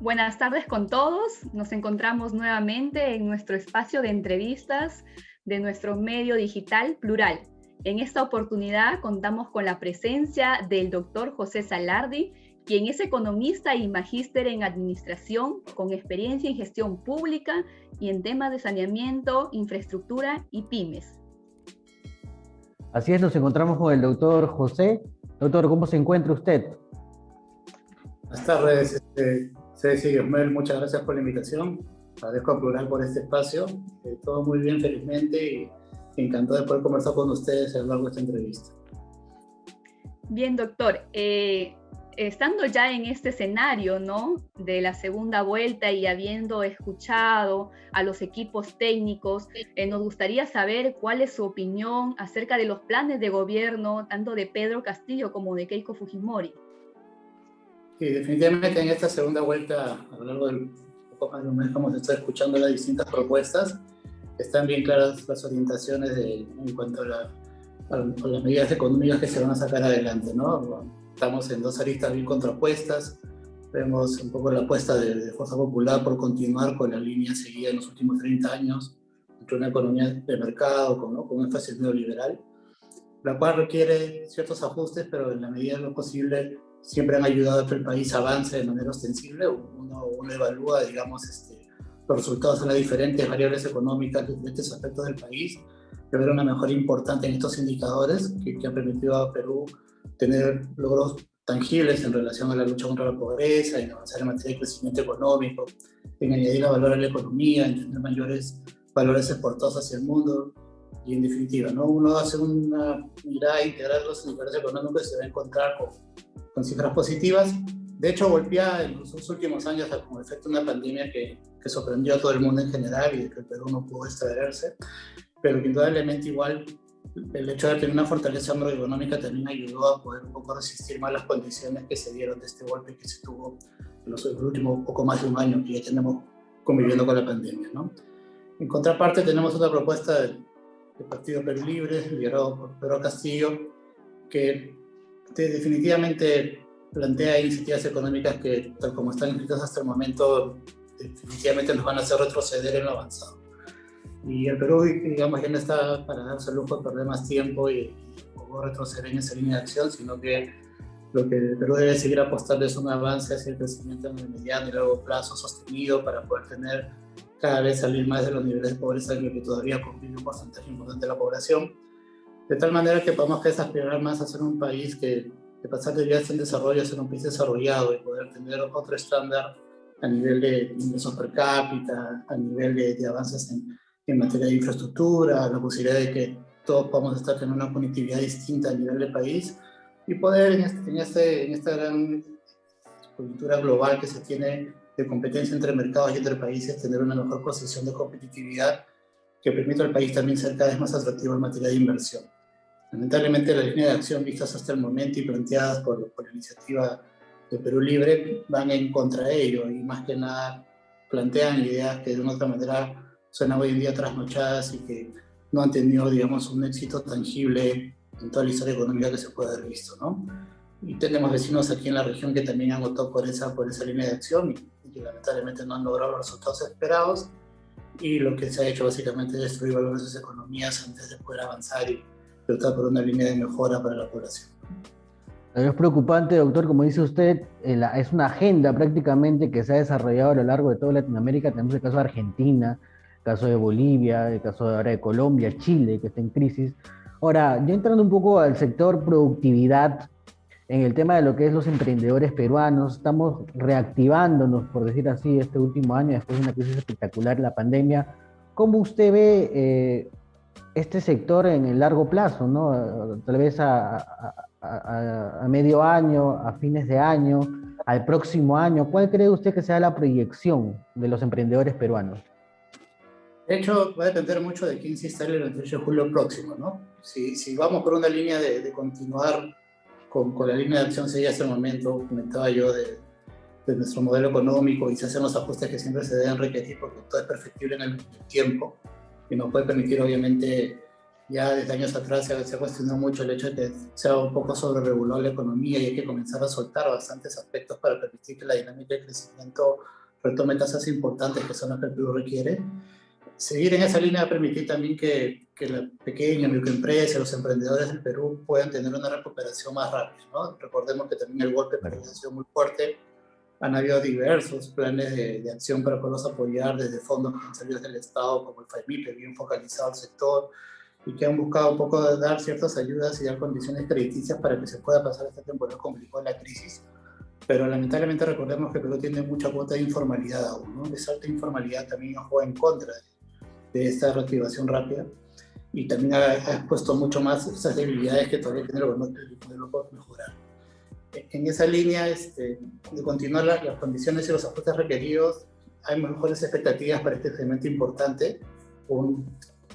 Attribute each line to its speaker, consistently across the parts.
Speaker 1: Buenas tardes con todos. Nos encontramos nuevamente en nuestro espacio de entrevistas de nuestro medio digital Plural. En esta oportunidad contamos con la presencia del doctor José Salardi, quien es economista y magíster en administración con experiencia en gestión pública y en temas de saneamiento, infraestructura y pymes.
Speaker 2: Así es, nos encontramos con el doctor José. Doctor, ¿cómo se encuentra usted?
Speaker 3: Buenas tardes, Ceci y Osmel, muchas gracias por la invitación. Agradezco a Plural por este espacio. Todo muy bien, felizmente, y encantado de poder conversar con ustedes a lo largo de esta entrevista.
Speaker 1: Bien, doctor. Estando ya en este escenario, ¿no?, de la segunda vuelta y habiendo escuchado a los equipos técnicos, nos gustaría saber cuál es su opinión acerca de los planes de gobierno, tanto de Pedro Castillo como de Keiko Fujimori.
Speaker 3: Y definitivamente en esta segunda vuelta, a lo largo del poco más de un mes, vamos a estar escuchando las distintas propuestas. Están bien claras las orientaciones en cuanto a las medidas económicas que se van a sacar adelante, ¿no? Estamos en dos aristas bien contrapuestas. Vemos un poco la apuesta de Fuerza Popular por continuar con la línea seguida en los últimos 30 años, entre una economía de mercado con énfasis neoliberal, la cual requiere ciertos ajustes, pero en la medida de lo posible siempre han ayudado a que el país avance de manera ostensible. Uno evalúa, digamos, los resultados en las diferentes variables económicas, diferentes aspectos del país, y ver una mejora importante en estos indicadores que han permitido a Perú tener logros tangibles en relación a la lucha contra la pobreza, en avanzar en materia de crecimiento económico, en añadir valor a la economía, en tener mayores valores exportados hacia el mundo. Y en definitiva, ¿no?, uno hace una mirada integral de los indicadores económicos y se va a encontrar con cifras positivas. De hecho, golpeada en los últimos años como efecto de una pandemia que sorprendió a todo el mundo en general y de que el Perú no pudo extraerse, pero que indudablemente igual el hecho de tener una fortaleza macroeconómica también ayudó a poder un poco resistir más las condiciones que se dieron de este golpe que se tuvo en los últimos poco más de un año que ya tenemos conviviendo con la pandemia, ¿no? En contraparte tenemos otra propuesta del Partido Perú Libre, liderado por Pedro Castillo, que definitivamente plantea iniciativas económicas que, tal como están escritas hasta el momento, definitivamente nos van a hacer retroceder en lo avanzado. Y el Perú, digamos, ya no está para darse el lujo de perder más tiempo y retroceder en esa línea de acción, sino que lo que el Perú debe seguir apostando es un avance hacia el crecimiento en el mediano y largo plazo sostenido para poder tener cada vez salir más de los niveles de pobreza en los que todavía convive un porcentaje importante de la población, de tal manera que podamos aspirar más a ser un país que, de pasar de ya en desarrollo, a ser un país desarrollado y poder tener otro estándar a nivel de ingresos per cápita, a nivel de avances en materia de infraestructura, la posibilidad de que todos podamos estar teniendo una conectividad distinta a nivel de país y poder en esta gran coyuntura global que se tiene de competencia entre mercados y entre países, tener una mejor posición de competitividad que permita al país también ser cada vez más atractivo en materia de inversión. Lamentablemente, las líneas de acción vistas hasta el momento y planteadas por la iniciativa de Perú Libre van en contra de ello y más que nada plantean ideas que de una otra manera suenan hoy en día trasnochadas y que no han tenido, digamos, un éxito tangible en toda la historia económica que se puede haber visto, ¿no? Y tenemos vecinos aquí en la región que también han optado por esa línea de acción y que lamentablemente no han logrado los resultados esperados, y lo que se ha hecho básicamente es destruir valores de esas economías antes de poder avanzar y optar por una línea de mejora para la población.
Speaker 2: Es preocupante, doctor, como dice usted, es una agenda prácticamente que se ha desarrollado a lo largo de toda Latinoamérica. Tenemos el caso de Argentina, el caso de Bolivia, el caso ahora de Colombia, Chile, que está en crisis. Ahora, ya entrando un poco al sector productividad, en el tema de lo que es los emprendedores peruanos, estamos reactivándonos, por decir así, este último año, después de una crisis espectacular, la pandemia. ¿Cómo usted ve este sector en el largo plazo, ¿no? Tal vez a medio año, a fines de año, al próximo año? ¿Cuál cree usted que sea la proyección de los emprendedores peruanos?
Speaker 3: De hecho, va a depender mucho de quién se instale el 28 de julio próximo, ¿no? Si vamos por una línea de continuar con la línea de acción seguida hasta el momento, comentaba yo de nuestro modelo económico, y se hacen los ajustes que siempre se deben requerir porque todo es perfectible en el tiempo y nos puede permitir obviamente Ya desde años atrás se ha cuestionado mucho el hecho de que se ha un poco sobreregulado la economía y hay que comenzar a soltar bastantes aspectos para permitir que la dinámica de crecimiento retome tasas importantes que son las que el Perú requiere. Seguir en esa línea va a permitir también que la pequeña microempresa, los emprendedores del Perú puedan tener una recuperación más rápida, ¿no? Recordemos que también el golpe ha sido muy fuerte. Han habido diversos planes de acción para poderlos apoyar desde fondos que han salido del Estado, como el FAIMIPE, bien focalizado al sector, y que han buscado un poco de dar ciertas ayudas y dar condiciones crediticias para que se pueda pasar esta temporada complicada de la crisis. Pero lamentablemente recordemos que Perú tiene mucha cuota de informalidad aún, ¿no? Esa alta informalidad también juega en contra de esta reactivación rápida y también ha expuesto mucho más esas debilidades que todavía tiene el modelo por mejorar. En esa línea de continuar las condiciones y los ajustes requeridos, hay mejores expectativas para este crecimiento importante.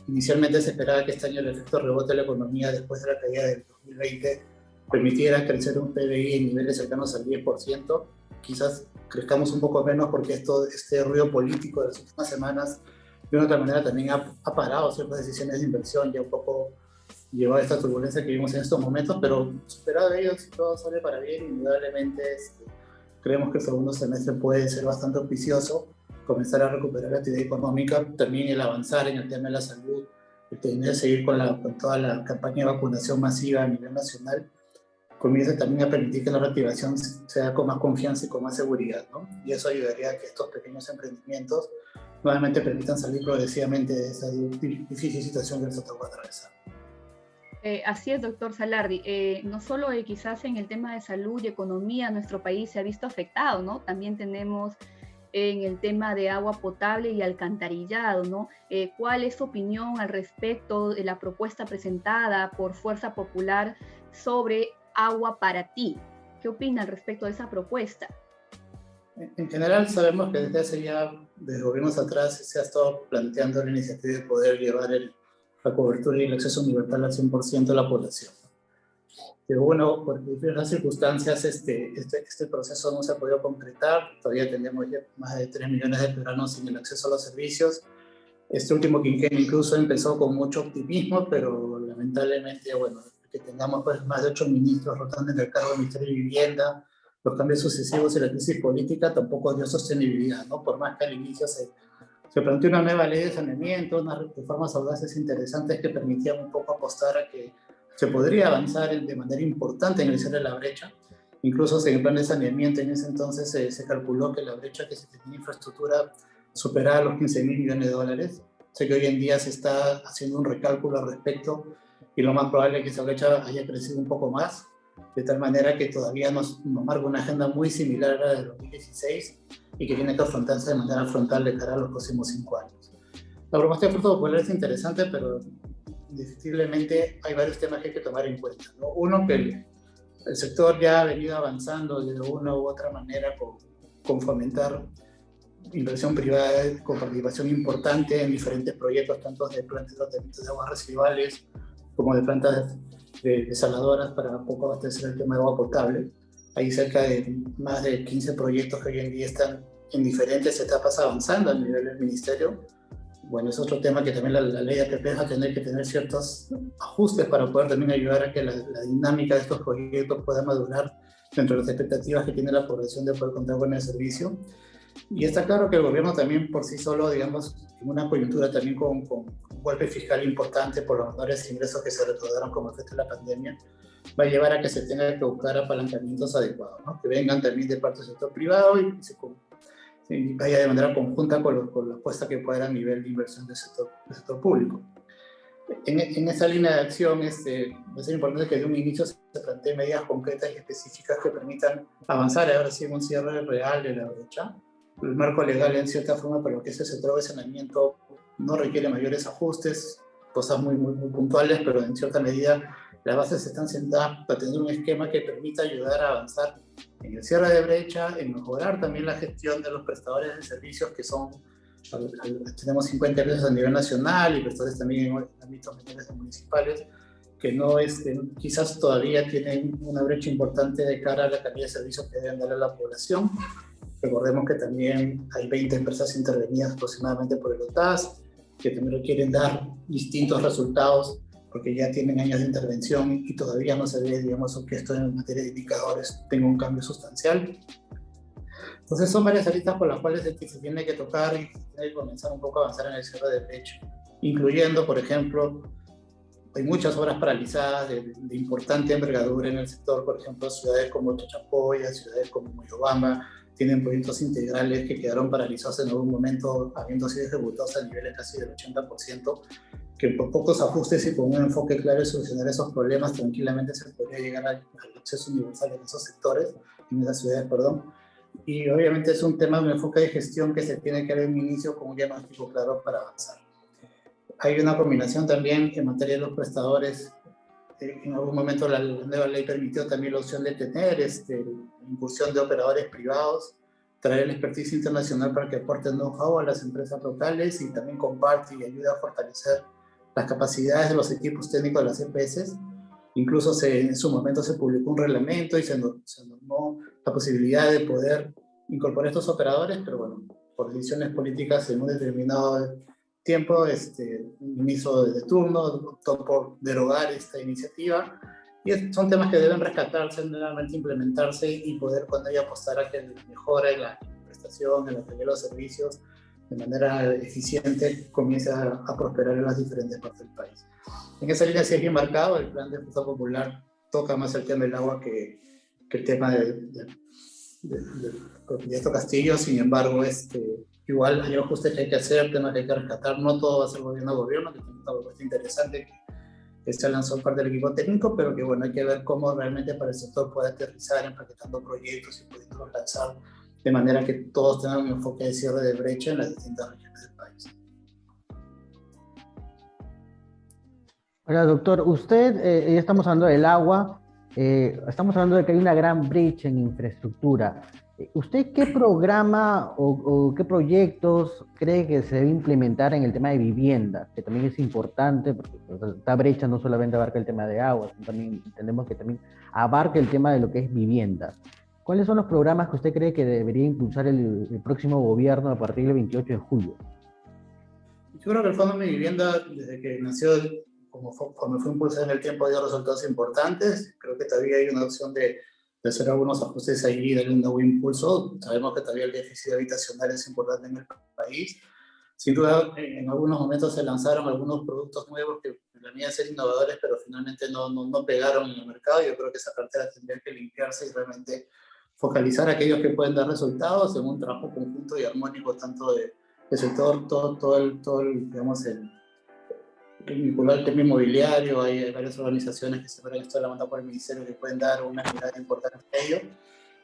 Speaker 3: Inicialmente se esperaba que este año el efecto rebote de la economía después de la caída del 2020 permitiera crecer un PBI en niveles cercanos al 10%. Quizás crezcamos un poco menos porque este ruido político de las últimas semanas de una otra manera también ha parado ciertas decisiones de inversión, ya un poco llevó a esta turbulencia que vivimos en estos momentos, pero superado ello, si todo sale para bien, indudablemente creemos que el segundo semestre puede ser bastante auspicioso, comenzar a recuperar la actividad económica, también el avanzar en el tema de la salud, el tener que seguir con toda la campaña de vacunación masiva a nivel nacional, comienza también a permitir que la reactivación sea con más confianza y con más seguridad, ¿no? Y eso ayudaría a que estos pequeños emprendimientos nuevamente permitan salir progresivamente de esa difícil situación que les tocó atravesar.
Speaker 1: Así es, doctor Salardi. No solo quizás en el tema de salud y economía nuestro país se ha visto afectado, ¿no? También tenemos en el tema de agua potable y alcantarillado, ¿no? ¿Cuál es su opinión al respecto de la propuesta presentada por Fuerza Popular sobre agua para ti? ¿Qué opina al respecto de esa propuesta?
Speaker 3: En general sabemos que desde gobiernos atrás se ha estado planteando la iniciativa de poder llevar la cobertura y el acceso universal al 100% de la población. Pero bueno, por diversas circunstancias este proceso no se ha podido concretar. Todavía tenemos ya más de 3 millones de peruanos sin el acceso a los servicios. Este último quinquenio incluso empezó con mucho optimismo, pero lamentablemente, bueno, que tengamos pues más de 8 ministros rotando en el cargo del Ministerio de Vivienda, los cambios sucesivos y la crisis política tampoco dio sostenibilidad, ¿no? Por más que al inicio se planteó una nueva ley de saneamiento, unas reformas audaces interesantes que permitían un poco apostar a que se podría avanzar de manera importante en el cierre de la brecha. Incluso en el plan de saneamiento en ese entonces se calculó que la brecha que se tenía en infraestructura superaba los $15.000 millones. Sé que hoy en día se está haciendo un recálculo al respecto y lo más probable es que esa brecha haya crecido un poco más, de tal manera que todavía nos marca una agenda muy similar a la de 2016 y que tiene que afrontarse de manera frontal de cara a los próximos 5 años. La propuesta de Fuerza Popular es interesante, pero indiscutiblemente hay varios temas que hay que tomar en cuenta, ¿no? Uno, que el sector ya ha venido avanzando de una u otra manera con fomentar inversión privada con participación importante en diferentes proyectos, tanto de plantas de tratamiento de aguas residuales como de plantas desaladoras para poco abastecer el tema de agua potable. Hay cerca de más de 15 proyectos que hoy en día están en diferentes etapas avanzando a nivel del ministerio. Bueno, es otro tema que también la ley APP va a tener que tener ciertos ajustes para poder también ayudar a que la dinámica de estos proyectos pueda madurar dentro de las expectativas que tiene la población de poder contar con el servicio. Y está claro que el gobierno también por sí solo, digamos, en una coyuntura también con un golpe fiscal importante por los menores ingresos que se recaudaron como efecto de la pandemia, va a llevar a que se tenga que buscar apalancamientos adecuados, ¿no? Que vengan también de parte del sector privado y vaya de manera conjunta con la apuesta que pueda haber a nivel de inversión del sector público. En esa línea de acción va a ser importante que de un inicio se planteen medidas concretas y específicas que permitan avanzar ahora sí en un cierre real de la brecha. El marco legal, en cierta forma, para lo que es el sector de saneamiento, no requiere mayores ajustes, cosas muy puntuales, pero en cierta medida las bases están sentadas para tener un esquema que permita ayudar a avanzar en el cierre de brecha, en mejorar también la gestión de los prestadores de servicios que son, tenemos 50 empresas a nivel nacional y prestadores también en ámbitos menores municipales, que no quizás todavía tienen una brecha importante de cara a la calidad de servicios que deben darle a la población. Recordemos que también hay 20 empresas intervenidas aproximadamente por el OTAS, que también requieren dar distintos resultados porque ya tienen años de intervención y todavía no se ve, digamos, que esto en materia de indicadores tenga un cambio sustancial. Entonces son varias aristas por las cuales se tiene que tocar y se tiene que comenzar un poco a avanzar en el cierre de brecha, incluyendo, por ejemplo, hay muchas obras paralizadas de importante envergadura en el sector, por ejemplo, ciudades como Chachapoyas, ciudades como Moyobamba, tienen proyectos integrales que quedaron paralizados en algún momento, habiendo sido ejecutados a niveles casi del 80%, que por pocos ajustes y con un enfoque claro de solucionar esos problemas, tranquilamente se podría llegar al acceso universal en esos sectores, en esas ciudades, perdón. Y obviamente es un tema, un enfoque de gestión que se tiene que dar en inicio con un diagnóstico claro para avanzar. Hay una combinación también en materia de los prestadores. En algún momento la nueva ley permitió también la opción de tener incursión de operadores privados, traer el expertise internacional para que aporten know-how a las empresas locales y también comparte y ayude a fortalecer las capacidades de los equipos técnicos de las EPS. Incluso en su momento se publicó un reglamento y se normó la posibilidad de poder incorporar estos operadores, pero bueno, por decisiones políticas en un determinado tiempo, el ministro de turno optó por derogar esta iniciativa, y son temas que deben rescatarse, nuevamente implementarse y poder cuando ello apostar a que mejore la prestación, en la calidad de los servicios de manera eficiente comience a prosperar en las diferentes partes del país. En esa línea sí es bien marcado, el plan de Fuerza Popular toca más el tema del agua que el tema del proyecto Castillo. Sin embargo, igual hay ajustes que hay que hacer, temas que hay que rescatar, no todo va a ser gobierno a gobierno, que tiene una propuesta interesante que se lanzó parte del equipo técnico, pero que bueno, hay que ver cómo realmente para el sector puede aterrizar empaquetando proyectos y pudiendo lanzar de manera que todos tengan un enfoque de cierre de brecha en las distintas regiones del país.
Speaker 2: Ahora, doctor, ya estamos hablando del agua, estamos hablando de que hay una gran brecha en infraestructura. ¿Usted qué programa o qué proyectos cree que se debe implementar en el tema de vivienda? Que también es importante, porque esta brecha no solamente abarca el tema de agua, sino también entendemos que también abarca el tema de lo que es vivienda. ¿Cuáles son los programas que usted cree que debería impulsar el próximo gobierno a partir del 28 de julio?
Speaker 3: Yo creo que el Fondo de Vivienda, desde que nació, como fue impulsado en el tiempo, dio resultados importantes. Creo que todavía hay una opción de hacer algunos ajustes ahí y darle un nuevo impulso. Sabemos que todavía el déficit habitacional es importante en el país. Sin duda, en algunos momentos se lanzaron algunos productos nuevos que venían a ser innovadores, pero finalmente no pegaron en el mercado. Yo creo que esa cartera tendría que limpiarse y realmente focalizar aquellos que pueden dar resultados en un trabajo conjunto y armónico, tanto del sector, digamos, el vincular el tema inmobiliario. Hay varias organizaciones que se fueron esto de la mano por el ministerio que pueden dar una mirada importante a ello.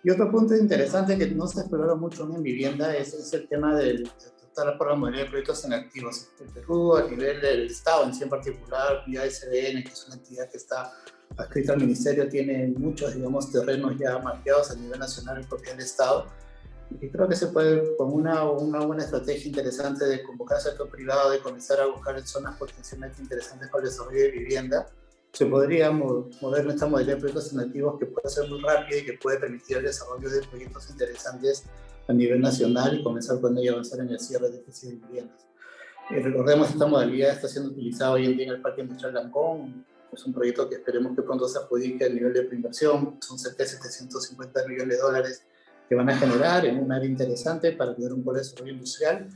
Speaker 3: Y otro punto interesante que no se exploraron mucho en vivienda es el tema del tratar por la modalidad de proyectos en activos. En Perú, a nivel del Estado en sí en particular, vía SBN, que es una entidad que está adscrita al ministerio, tiene muchos, digamos, terrenos ya mapeados a nivel nacional en propiedad del Estado. Y creo que se puede, con una buena estrategia interesante de convocar al sector privado, de comenzar a buscar zonas potencialmente interesantes para el desarrollo de vivienda, se podría mover nuestra modalidad de proyectos inactivos, que puede ser muy rápida y que puede permitir el desarrollo de proyectos interesantes a nivel nacional y comenzar con ello a avanzar en el cierre de déficit de viviendas. Recordemos, esta modalidad está siendo utilizada hoy en día en el Parque Industrial Lancón. Es un proyecto que esperemos que pronto se adjudique a nivel de preinversión. Son cerca de 750 millones de dólares que van a generar en un área interesante para tener un polo de desarrollo industrial.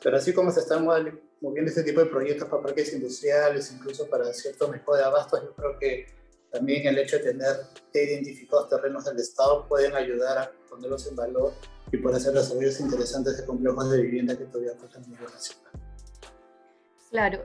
Speaker 3: Pero así como se están moviendo este tipo de proyectos para parques industriales, incluso para cierto mejor de abastos, yo creo que también el hecho de tener identificados terrenos del Estado pueden ayudar a ponerlos en valor y poder hacer desarrollos interesantes de complejos de vivienda que todavía faltan a nivel nacional.
Speaker 1: Claro,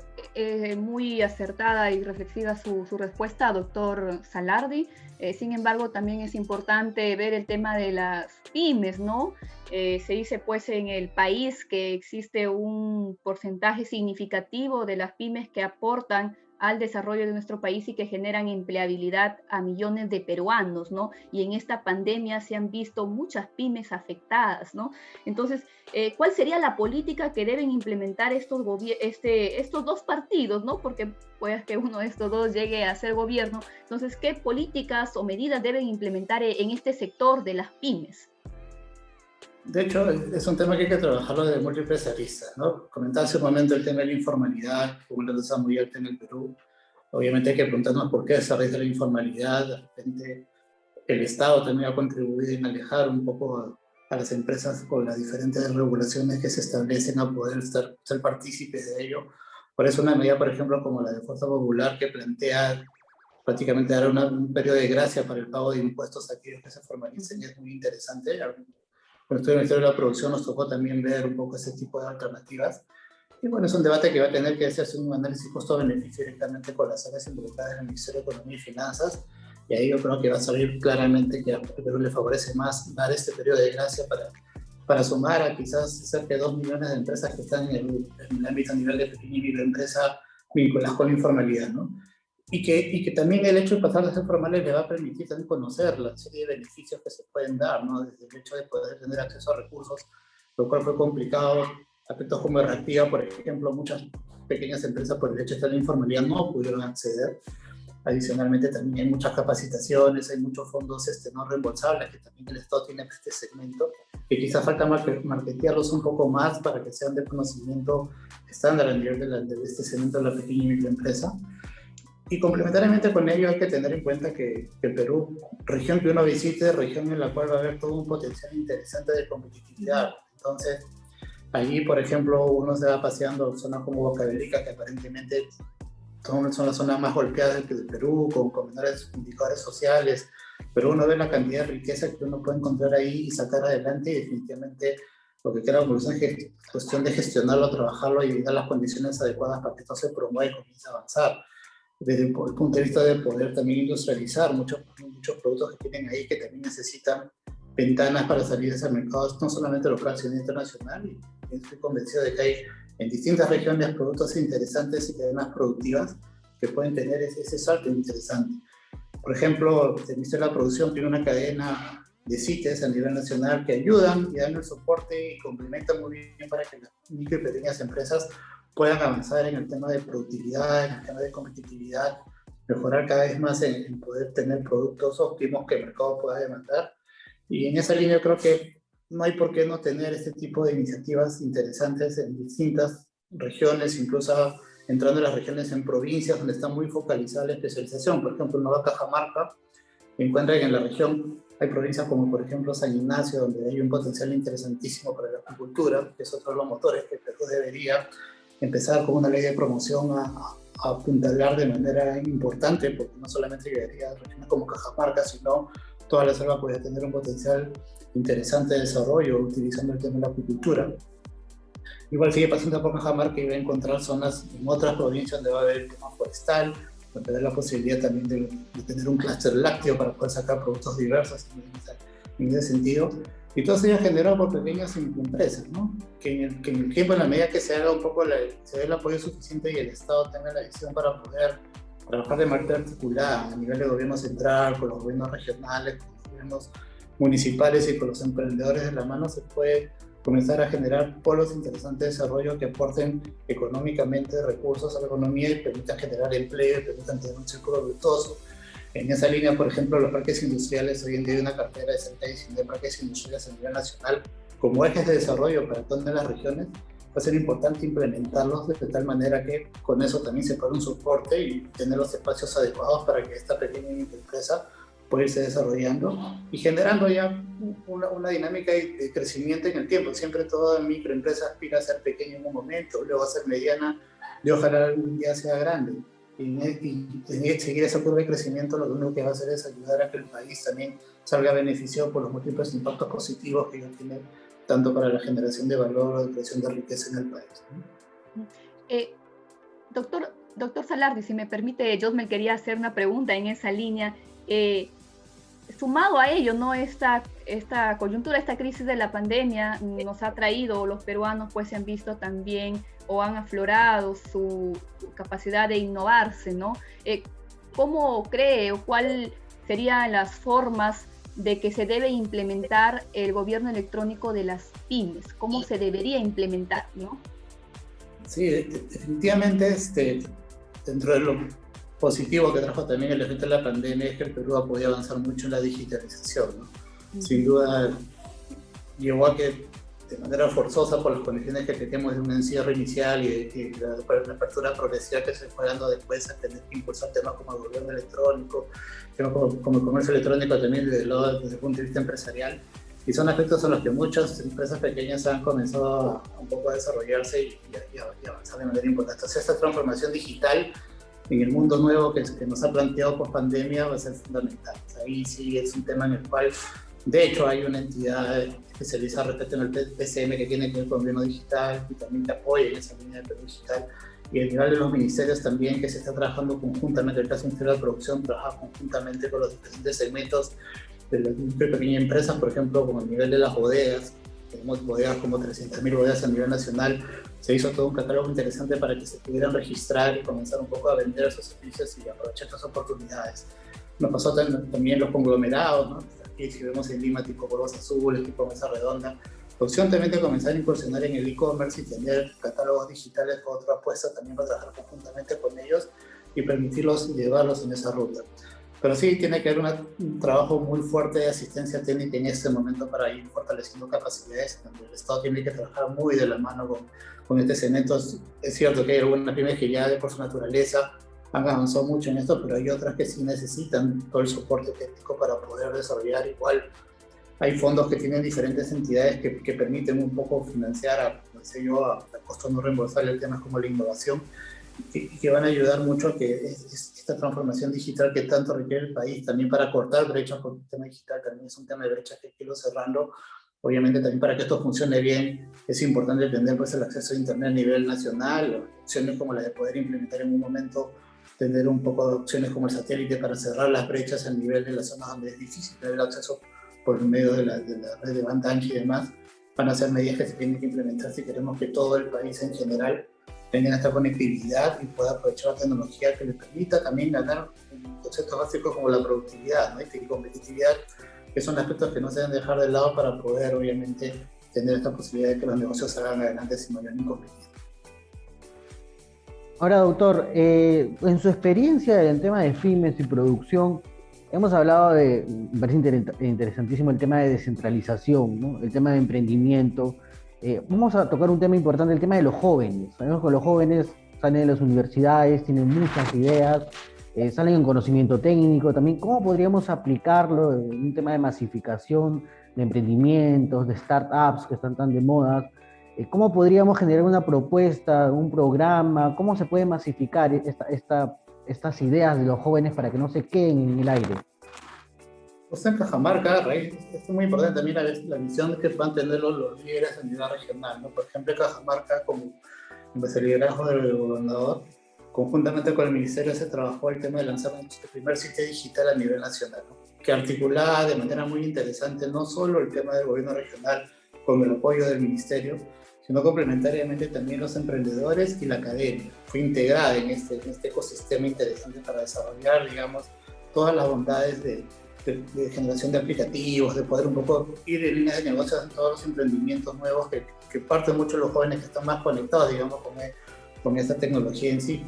Speaker 1: muy acertada y reflexiva su respuesta, doctor Salardi. Sin embargo, también es importante ver el tema de las pymes, ¿no? Se dice pues en el país que existe un porcentaje significativo de las pymes que aportan al desarrollo de nuestro país y que generan empleabilidad a millones de peruanos, ¿no? Y en esta pandemia se han visto muchas pymes afectadas, ¿no? Entonces, ¿cuál sería la política que deben implementar estos dos partidos, ¿no? Porque puede que uno de estos dos llegue a ser gobierno. Entonces, ¿qué políticas o medidas deben implementar en este sector de las pymes?
Speaker 3: De hecho, es un tema que hay que trabajarlo desde múltiples aristas, ¿no? Comentaba hace un momento el tema de la informalidad, como lo desarrolló el tema en el Perú. Obviamente hay que preguntarnos por qué se raíz de la informalidad. De repente el Estado también ha contribuido en alejar un poco a las empresas con las diferentes regulaciones que se establecen a poder ser partícipes de ello. Por eso una medida, por ejemplo, como la de Fuerza Popular, que plantea prácticamente dar un periodo de gracia para el pago de impuestos a aquellos que se formalicen, es muy interesante. Cuando estuve en el Ministerio de la Producción nos tocó también ver un poco ese tipo de alternativas. Y bueno, es un debate que va a tener que hacerse un análisis costo-beneficio directamente con las áreas involucradas en el Ministerio de Economía y Finanzas. Y ahí yo creo que va a salir claramente que a Perú le favorece más dar este periodo de gracia para sumar a quizás cerca de 2 millones de empresas que están en el ámbito a nivel de pequeña y microempresa vinculadas con la informalidad, ¿no? Y que también el hecho de pasar a ser formales le va a permitir también conocer la serie de beneficios que se pueden dar, ¿no? Desde el hecho de poder tener acceso a recursos, lo cual fue complicado. Aspectos como reactiva, por ejemplo, muchas pequeñas empresas por el hecho de estar en la informalidad no pudieron acceder. Adicionalmente también hay muchas capacitaciones, hay muchos fondos no reembolsables que también el Estado tiene para este segmento, que quizás falta marketearlos un poco más para que sean de conocimiento estándar a nivel de este segmento de la pequeña y microempresa. Y complementariamente con ello hay que tener en cuenta que el Perú, región que uno visite, región en la cual va a haber todo un potencial interesante de competitividad. Entonces, allí, por ejemplo, uno se va paseando zonas como Huancavelica, que aparentemente son las zonas más golpeadas del Perú, con menores indicadores sociales, pero uno ve la cantidad de riqueza que uno puede encontrar ahí y sacar adelante, y definitivamente lo que queda como es cuestión de gestionarlo, trabajarlo y dar las condiciones adecuadas para que esto se promueva y comience a avanzar. Desde el punto de vista de poder también industrializar muchos productos que tienen ahí que también necesitan ventanas para salir de ese mercado, no solamente local, sino internacional, y estoy convencido de que hay en distintas regiones productos interesantes y cadenas productivas que pueden tener ese salto interesante. Por ejemplo, el Ministerio de la Producción tiene una cadena de CITES a nivel nacional que ayudan y dan el soporte y complementan muy bien para que las micro y pequeñas empresas puedan avanzar en el tema de productividad, en el tema de competitividad, mejorar cada vez más en poder tener productos óptimos que el mercado pueda demandar. Y en esa línea creo que no hay por qué no tener este tipo de iniciativas interesantes en distintas regiones, incluso entrando en las regiones en provincias donde está muy focalizada la especialización. Por ejemplo, en Nueva Cajamarca, encuentran que en la región hay provincias como por ejemplo San Ignacio, donde hay un potencial interesantísimo para la acuicultura, que es otro de los motores que Perú debería empezar con una ley de promoción a apuntalar de manera importante, porque no solamente llegaría a regiones como Cajamarca, sino toda la selva podría tener un potencial interesante de desarrollo utilizando el tema de la acuicultura. Igual sigue pasando por Cajamarca y va a encontrar zonas en otras provincias donde va a haber el tema forestal, donde va a haber la posibilidad también de tener un clúster lácteo para poder sacar productos diversos en ese sentido. Y todo eso ya generado por pequeñas empresas, ¿no? Que en el tiempo, en la medida que se haga un poco, se dé el apoyo suficiente y el Estado tenga la visión para poder trabajar de manera articulada a nivel de gobierno central, con los gobiernos regionales, con los gobiernos municipales y con los emprendedores de la mano, se puede comenzar a generar polos interesantes de desarrollo que aporten económicamente recursos a la economía y permitan generar empleo y permitan tener un círculo virtuoso. En esa línea, por ejemplo, los parques industriales, hoy en día hay una cartera de cerca de 19 parques industriales a nivel nacional como ejes de desarrollo para todas las regiones. Va a ser importante implementarlos de tal manera que con eso también se pueda un soporte y tener los espacios adecuados para que esta pequeña empresa pueda irse desarrollando y generando ya una dinámica de crecimiento en el tiempo. Siempre toda microempresa aspira a ser pequeña en un momento, luego a ser mediana y ojalá algún día sea grande. Y seguir esa curva de crecimiento lo único que va a hacer es ayudar a que el país también salga beneficiado por los múltiples impactos positivos que ello tiene tanto para la generación de valor o de creación de riqueza en el país.
Speaker 1: Doctor Salardi, si me permite, yo me quería hacer una pregunta en esa línea. Sumado a ello, ¿no? Esta coyuntura, esta crisis de la pandemia nos ha traído, los peruanos pues se han visto también o han aflorado su capacidad de innovarse, ¿no? ¿Cómo cree o cuáles serían las formas de que se debe implementar el gobierno electrónico de las pymes? ¿Cómo se debería implementar, no?
Speaker 3: Sí, definitivamente dentro de lo positivo que trajo también el efecto de la pandemia es que el Perú ha podido avanzar mucho en la digitalización, ¿no? Sin duda llevó a que de manera forzosa por las condiciones que tenemos de un encierro inicial y la apertura progresiva que se fue dando después, a tener que impulsar temas como el gobierno electrónico, temas como el comercio electrónico también desde el punto de vista empresarial. Y son aspectos en los que muchas empresas pequeñas han comenzado un poco a desarrollarse y avanzar de manera importante. Entonces, esta transformación digital en el mundo nuevo que nos ha planteado post pandemia va a ser fundamental. O sea, ahí sí es un tema en el cual, de hecho, hay una entidad especializada respecto en el PCM que tiene que ver con gobierno digital y también que apoya en esa línea de Perú digital. Y a nivel de los ministerios también, que se está trabajando conjuntamente, el caso del Ministerio de Producción trabaja conjuntamente con los diferentes segmentos de las pequeñas empresas, por ejemplo, como el nivel de las bodegas. Tenemos bodegas como 300.000 bodegas a nivel nacional. Se hizo todo un catálogo interesante para que se pudieran registrar y comenzar un poco a vender esos servicios y aprovechar estas oportunidades. Nos pasó también los conglomerados, ¿no? Aquí si vemos en Lima tipo Polvos Azules, tipo Mesa Redonda. Opción también de comenzar a incursionar en el e-commerce y tener catálogos digitales con otra apuesta también para trabajar conjuntamente con ellos y permitirlos llevarlos en esa ruta. Pero sí tiene que haber un trabajo muy fuerte de asistencia técnica en este momento para ir fortaleciendo capacidades, donde el Estado tiene que trabajar muy de la mano con estos segmentos. Es cierto que hay algunas pymes que ya por su naturaleza han avanzado mucho en esto, pero hay otras que sí necesitan todo el soporte técnico para poder desarrollar. Igual hay fondos que tienen diferentes entidades que permiten un poco financiar a costo no reembolsable temas como la innovación y que van a ayudar mucho a que esta transformación digital que tanto requiere el país, también para cortar brechas, porque el tema digital también es un tema de brechas que hay que irlo cerrando. Obviamente también para que esto funcione bien es importante tener pues, el acceso a internet a nivel nacional, opciones como la de poder implementar en un momento, tener un poco de opciones como el satélite para cerrar las brechas a nivel de las zonas donde es difícil tener el acceso por medio de la red de banda ancha y demás. Van a ser medidas que se tienen que implementar si queremos que todo el país en general tenga esta conectividad y pueda aprovechar la tecnología que le permita también ganar conceptos básicos como la productividad, ¿no? Y competitividad, que son aspectos que no se deben dejar de lado para poder obviamente tener esta posibilidad de que los negocios salgan adelante sin mayor inconveniente.
Speaker 2: Ahora, doctor, en su experiencia en el tema de filmes y producción, hemos hablado me parece interesantísimo el tema de descentralización, ¿no? El tema de emprendimiento. Vamos a tocar un tema importante, el tema de los jóvenes. Sabemos que los jóvenes salen de las universidades, tienen muchas ideas, salen en conocimiento técnico también. ¿Cómo podríamos aplicarlo en un tema de masificación, de emprendimientos, de startups que están tan de moda? ¿Cómo podríamos generar una propuesta, un programa? ¿Cómo se puede masificar estas ideas de los jóvenes para que no se queden en el aire?
Speaker 3: Pues en Cajamarca, Raíz, esto es muy importante también la visión que puedan tener los líderes a nivel regional, ¿no? Por ejemplo, Cajamarca, como el liderazgo del gobernador, conjuntamente con el ministerio se trabajó el tema de lanzar el primer sitio digital a nivel nacional, ¿no? Que articulaba de manera muy interesante no solo el tema del gobierno regional con el apoyo del ministerio, sino complementariamente también los emprendedores y la academia. Fue integrada en este ecosistema interesante para desarrollar, digamos, todas las bondades de generación de aplicativos, de poder un poco ir en líneas de negocios en todos los emprendimientos nuevos que parten mucho los jóvenes que están más conectados, digamos, con esta tecnología en sí.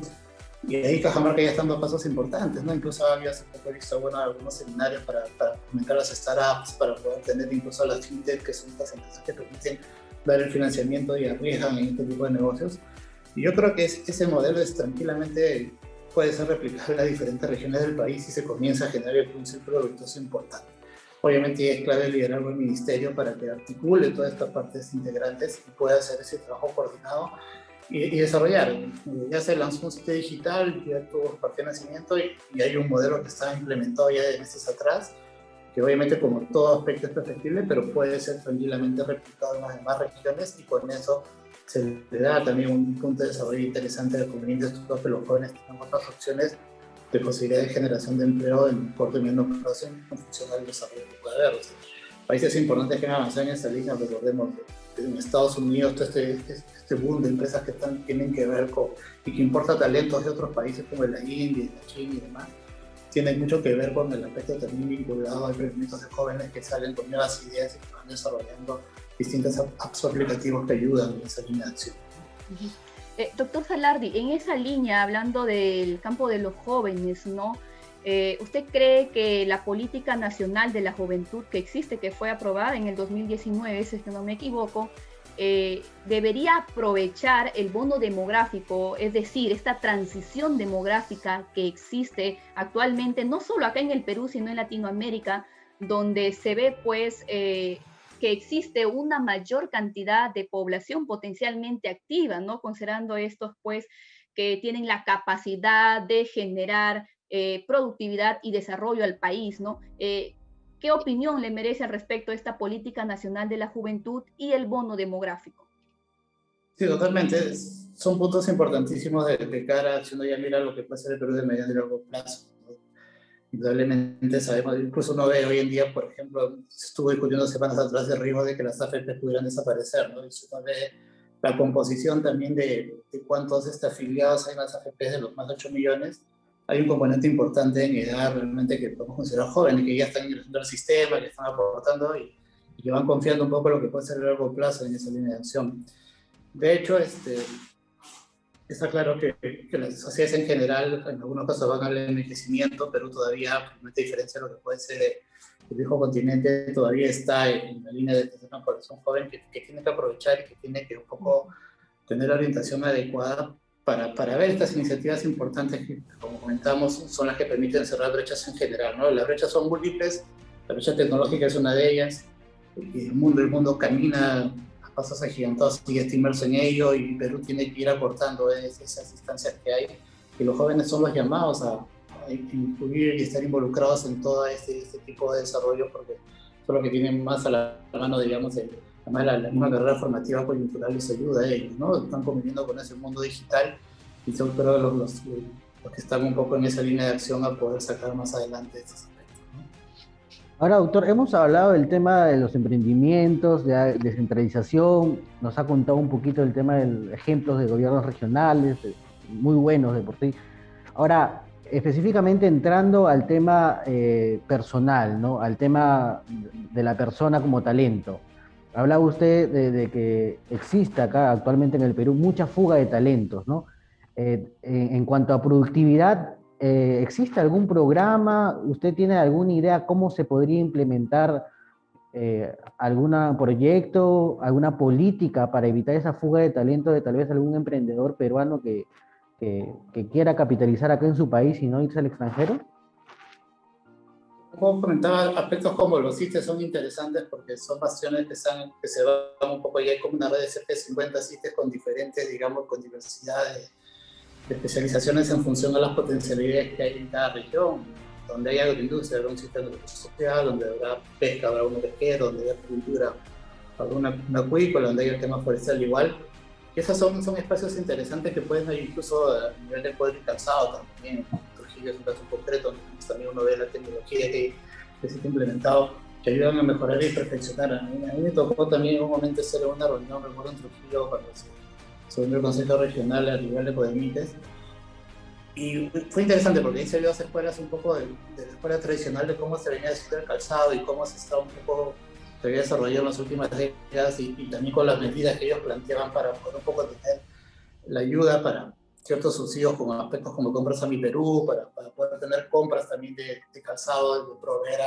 Speaker 3: Y ahí Cajamarca ya están dando pasos importantes, ¿no? Incluso había hace poco visto algunos seminarios para fomentar las startups, para poder tener incluso a las fintech, que son estas empresas que permiten dar el financiamiento y arriesgan en este tipo de negocios. Y yo creo que ese modelo tranquilamente puede ser replicable en las diferentes regiones del país y se comienza a generar un círculo virtuoso importante. Obviamente es clave el liderazgo del ministerio para que articule todas estas partes integrantes y pueda hacer ese trabajo coordinado y desarrollar. Ya se lanzó un sitio digital, ya tuvo parte de nacimiento y hay un modelo que está implementado ya de meses atrás, que obviamente como todo aspecto es perfectible, pero puede ser tranquilamente replicado en las demás regiones y con eso se le da también un punto de desarrollo interesante de conveniente que los jóvenes tengan otras opciones de posibilidad de generación de empleo en corto y mediano plazo en función del desarrollo que puede haber. O sea, países importantes que han avanzado en esta línea, recordemos, en Estados Unidos, todo este boom de empresas que tienen que ver con y que importa talentos de otros países como la India, la China y demás, tiene mucho que ver con el aspecto también vinculado a emprendimientos de jóvenes que salen con nuevas ideas y que van desarrollando distintos apps aplicativos que ayudan en esa línea de acción.
Speaker 1: Doctor Salardi, en esa línea, hablando del campo de los jóvenes, ¿no? ¿Usted cree que la política nacional de la juventud que existe, que fue aprobada en el 2019, si es que no me equivoco, debería aprovechar el bono demográfico, es decir, esta transición demográfica que existe actualmente, no solo acá en el Perú, sino en Latinoamérica, donde se ve pues que existe una mayor cantidad de población potencialmente activa, ¿no? Considerando estos pues que tienen la capacidad de generar productividad y desarrollo al país, ¿no? ¿Qué opinión le merece al respecto esta política nacional de la juventud y el bono demográfico?
Speaker 3: Sí, totalmente. Son puntos importantísimos de cara, si uno ya mira lo que puede ser el Perú de mediano y largo plazo, ¿no? Indudablemente sabemos, incluso uno ve hoy en día, por ejemplo, estuvo discutiendo semanas atrás de riesgo de que las AFP pudieran desaparecer, ¿no? Y si uno ve la composición también de cuántos afiliados hay en las AFP, de los más de 8 millones, hay un componente importante en edad realmente que podemos considerar jóvenes, que ya están ingresando al sistema, que están aportando y que van confiando un poco en lo que puede ser a largo plazo en esa línea de acción. De hecho, está claro que las sociedades en general, en algunos casos van al envejecimiento, pero todavía, a diferencia de lo que puede ser el viejo continente, todavía está en la línea de una población joven que tiene que aprovechar y que tiene que un poco tener la orientación adecuada para ver estas iniciativas importantes que, como comentamos, son las que permiten cerrar brechas en general, ¿no? Las brechas son múltiples, la brecha tecnológica es una de ellas, y el mundo camina a pasos agigantados, sigue está inmerso en ello, y Perú tiene que ir aportando esas instancias que hay, y los jóvenes son los llamados a incluir y estar involucrados en todo este tipo de desarrollo, porque son los que tienen más a la mano, digamos, además la misma carrera formativa coyuntural les ayuda a ellos, ¿no? Están conviviendo con ese mundo digital y son creo los que están un poco en esa línea de acción a poder sacar más adelante estos aspectos, ¿no?
Speaker 2: Ahora, doctor, hemos hablado del tema de los emprendimientos, de descentralización, nos ha contado un poquito del tema de ejemplos de gobiernos regionales, muy buenos de por sí. Ahora, específicamente entrando al tema personal, ¿no? Al tema de la persona como talento. Hablaba usted de que existe acá actualmente en el Perú mucha fuga de talentos, ¿no? En cuanto a productividad, ¿existe algún programa? ¿Usted tiene alguna idea cómo se podría implementar algún proyecto, alguna política para evitar esa fuga de talento de tal vez algún emprendedor peruano que quiera capitalizar acá en su país y no irse al extranjero?
Speaker 3: Como comentaba, aspectos como los CITES son interesantes porque son bastiones que se van un poco, ya hay como una red de cerca de 50 CITES con diferentes, digamos, con diversidad de especializaciones en función de las potencialidades que hay en cada región. Donde hay agroindustria, habrá un sistema de agricultura social, donde habrá pesca, habrá un pesquero, donde haya agricultura, habrá una acuícola, donde haya el tema forestal igual. Y esos son espacios interesantes que pueden ir incluso a nivel de poder y calzado también. Trujillo es un caso concreto, también uno ve la tecnología que se está implementado, que ayudan a mejorar y perfeccionar. A mí me tocó también en un momento hacer una reunión, recuerdo en Trujillo, cuando se unió el Consejo Regional a nivel de Codemites, y fue interesante porque ahí se vio las escuelas un poco de la escuela tradicional de cómo se venía haciendo el calzado y cómo se estaba un poco, se había desarrollado en las últimas décadas y también con las medidas que ellos planteaban para poder un poco tener la ayuda para ciertos subsidios con aspectos como compras a Mi Perú, para poder tener compras también de calzado, de proveer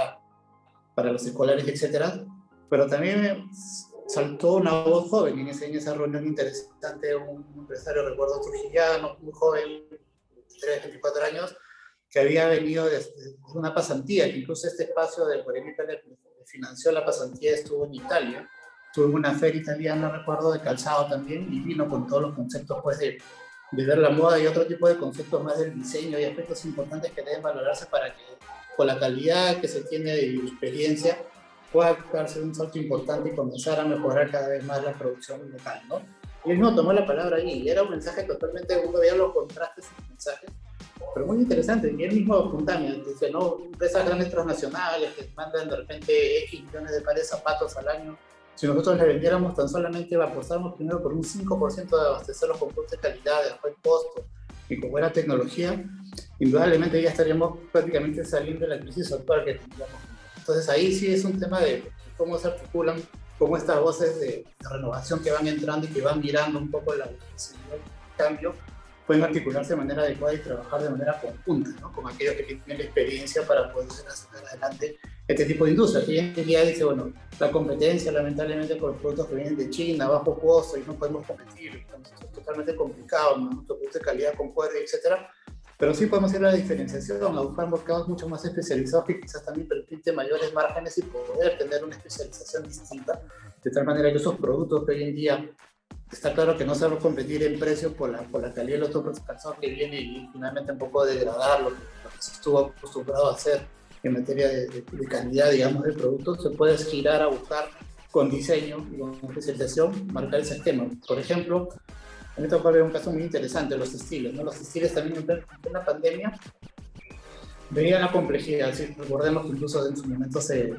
Speaker 3: para los escolares, etcétera. Pero también saltó una voz joven en esa reunión interesante, un empresario, recuerdo, trujillano, muy joven, 23, 24 años, que había venido de una pasantía, que incluso este espacio de Codemita le financió la pasantía, estuvo en Italia, estuvo en una feria italiana, recuerdo, de calzado también, y vino con todos los conceptos pues, de ver la moda y otro tipo de conceptos más del diseño y aspectos importantes que deben valorarse para que, con la calidad que se tiene de experiencia, pueda darse un salto importante y comenzar a mejorar cada vez más la producción local, ¿no? Y él mismo tomó la palabra ahí, y era un mensaje totalmente, uno veía los contrastes en el mensaje, pero muy interesante, y él mismo apuntaba, dice, ¿no? Empresas grandes transnacionales que mandan de repente X millones de pares de zapatos al año, si nosotros le vendiéramos tan solamente, apostáramos primero por un 5% de abastecerlos con productos de calidad, de buen costo y con buena tecnología, indudablemente ya estaríamos prácticamente saliendo de la crisis actual que tendríamos. Entonces ahí sí es un tema de cómo se articulan, cómo estas voces de renovación que van entrando y que van mirando un poco la posibilidad del cambio, pueden articularse de manera adecuada y trabajar de manera conjunta, ¿no? Con aquellos que tienen la experiencia para poder sacar adelante este tipo de industria. Hoy en día dice, bueno, la competencia lamentablemente por los productos que vienen de China, a bajo costo, y no podemos competir, es totalmente complicado, ¿no? Nuestro producto de calidad con cuerda, etcétera. Pero sí podemos hacer la diferenciación, a buscar mercados mucho más especializados que quizás también permiten mayores márgenes y poder tener una especialización distinta, de tal manera que esos productos que hoy en día está claro que no sabemos competir en precio por la calidad del otro calzado que viene y finalmente un poco degradar lo que se estuvo acostumbrado a hacer en materia de calidad, digamos, del producto, se puede girar a buscar con diseño y con especialización, marcar ese esquema. Por ejemplo, a mí me tocó ver un caso muy interesante, los textiles, ¿no? Los textiles también en la pandemia veían la complejidad, ¿sí? Recordemos que incluso en su momento se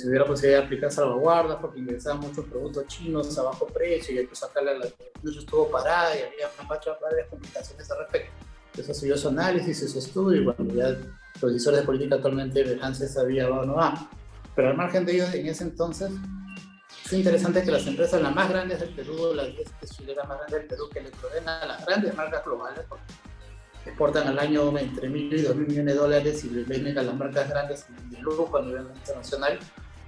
Speaker 3: hubiera posibilidad de aplicar salvaguardas porque ingresaban muchos productos chinos a bajo precio y hay que sacarle la industria estuvo parada y había varias complicaciones al respecto. Eso se dio su análisis, su estudio y bueno, ya los decisores de política actualmente verán si sabía o no va. Pero al margen de ellos, en ese entonces, es interesante que las empresas, las más grandes del Perú, las 10 textileras más grandes del Perú, que le proveen a las grandes marcas globales, porque exportan al año entre 1.000 y 2.000 millones de dólares y le venden a las marcas grandes de lujo a nivel internacional,